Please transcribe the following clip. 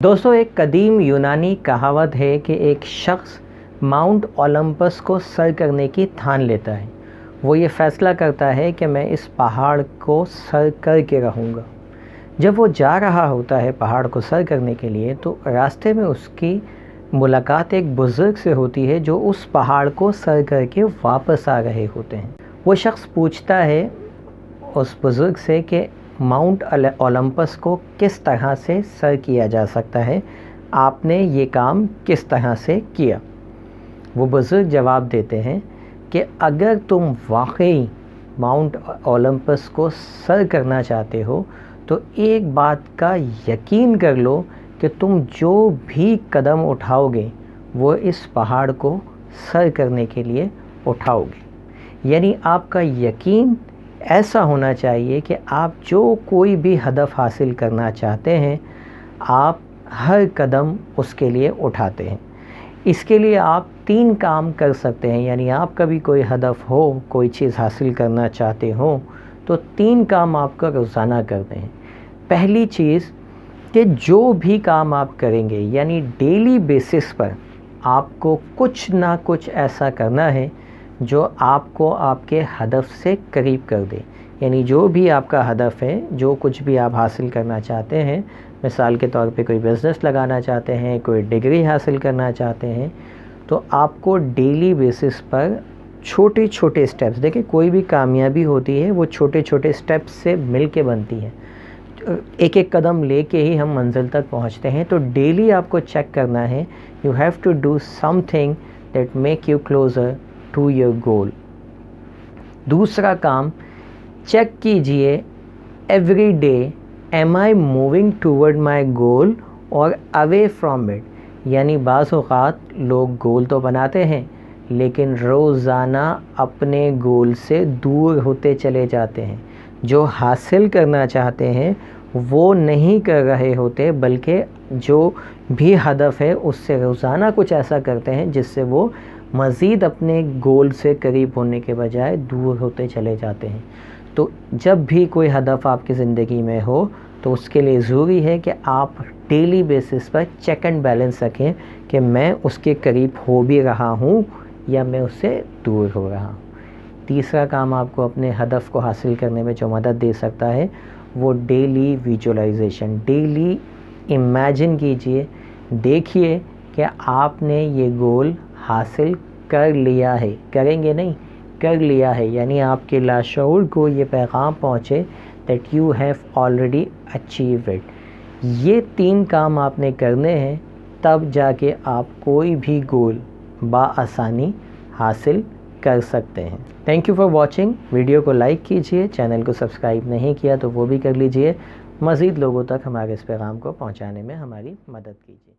दोस्तों, एक कदीम यूनानी कहावत है कि एक शख्स माउंट ओलंपस को सर करने की ठान लेता है। वो ये फ़ैसला करता है कि मैं इस पहाड़ को सर करके रहूँगा। जब वो जा रहा होता है पहाड़ को सर करने के लिए, तो रास्ते में उसकी मुलाकात एक बुज़ुर्ग से होती है जो उस पहाड़ को सर करके वापस आ रहे होते हैं। वो शख्स पूछता है उस बुज़ुर्ग से कि माउंट ओलंपस को किस तरह से सर किया जा सकता है, आपने ये काम किस तरह से किया। वो बुज़ुर्ग जवाब देते हैं कि अगर तुम वाकई माउंट ओलंपस को सर करना चाहते हो तो एक बात का यकीन कर लो कि तुम जो भी कदम उठाओगे वो इस पहाड़ को सर करने के लिए उठाओगे। यानी आपका यकीन ऐसा होना चाहिए कि आप जो कोई भी हदफ हासिल करना चाहते हैं, आप हर कदम उसके लिए उठाते हैं। इसके लिए आप 3 काम कर सकते हैं। यानी आप कभी कोई हदफ हो, कोई चीज़ हासिल करना चाहते हो, तो 3 काम आपका रोज़ाना करते हैं। पहली चीज़ कि जो भी काम आप करेंगे, यानी डेली बेसिस पर आपको कुछ ना कुछ ऐसा करना है जो आपको आपके हदफ से करीब कर दे। यानी जो भी आपका हदफ है, जो कुछ भी आप हासिल करना चाहते हैं, मिसाल के तौर पे कोई बिज़नेस लगाना चाहते हैं, कोई डिग्री हासिल करना चाहते हैं, तो आपको डेली बेसिस पर छोटे छोटे स्टेप्स, देखिए कोई भी कामयाबी होती है वो छोटे छोटे स्टेप्स से मिल के बनती है। एक एक कदम लेके ही हम मंजिल तक पहुंचते हैं। तो डेली आपको चेक करना है, you have to do something that make you closer to your goal. दूसरा काम, चेक कीजिए every day, am I moving toward my goal और अवे फ्रॉम इट। यानी बाज़ औक़ात लोग गोल तो बनाते हैं लेकिन रोज़ाना अपने गोल से दूर होते चले जाते हैं। जो हासिल करना चाहते हैं वो नहीं कर रहे होते, बल्कि जो भी हदफ है उससे रोज़ाना कुछ ऐसा करते हैं जिससे वो मज़ीद अपने गोल से करीब होने के बजाय दूर होते चले जाते हैं। तो जब भी कोई हदफ आपकी ज़िंदगी में हो तो उसके लिए ज़रूरी है कि आप डेली बेसिस पर चेक एंड बैलेंस रखें कि मैं उसके करीब हो भी रहा हूँ या मैं उससे दूर हो रहा हूँ। तीसरा काम आपको अपने हदफ को हासिल करने में जो मदद दे सकता है वो डेली विजुअलाइजेशन। डेली इमेजिन कीजिए, देखिए कि आपने ये गोल हासिल कर लिया है, करेंगे नहीं, कर लिया है। यानी आपके लाशऊर को ये पैगाम पहुँचे that you have already achieved it. ये 3 काम आपने करने हैं, तब जाके आप कोई भी गोल बाआसानी हासिल कर सकते हैं। Thank you for watching. Video को लाइक कीजिए, चैनल को सब्सक्राइब नहीं किया तो वो भी कर लीजिए। मज़ीद लोगों तक हमारे इस पैगाम को पहुँचाने में हमारी मदद कीजिए।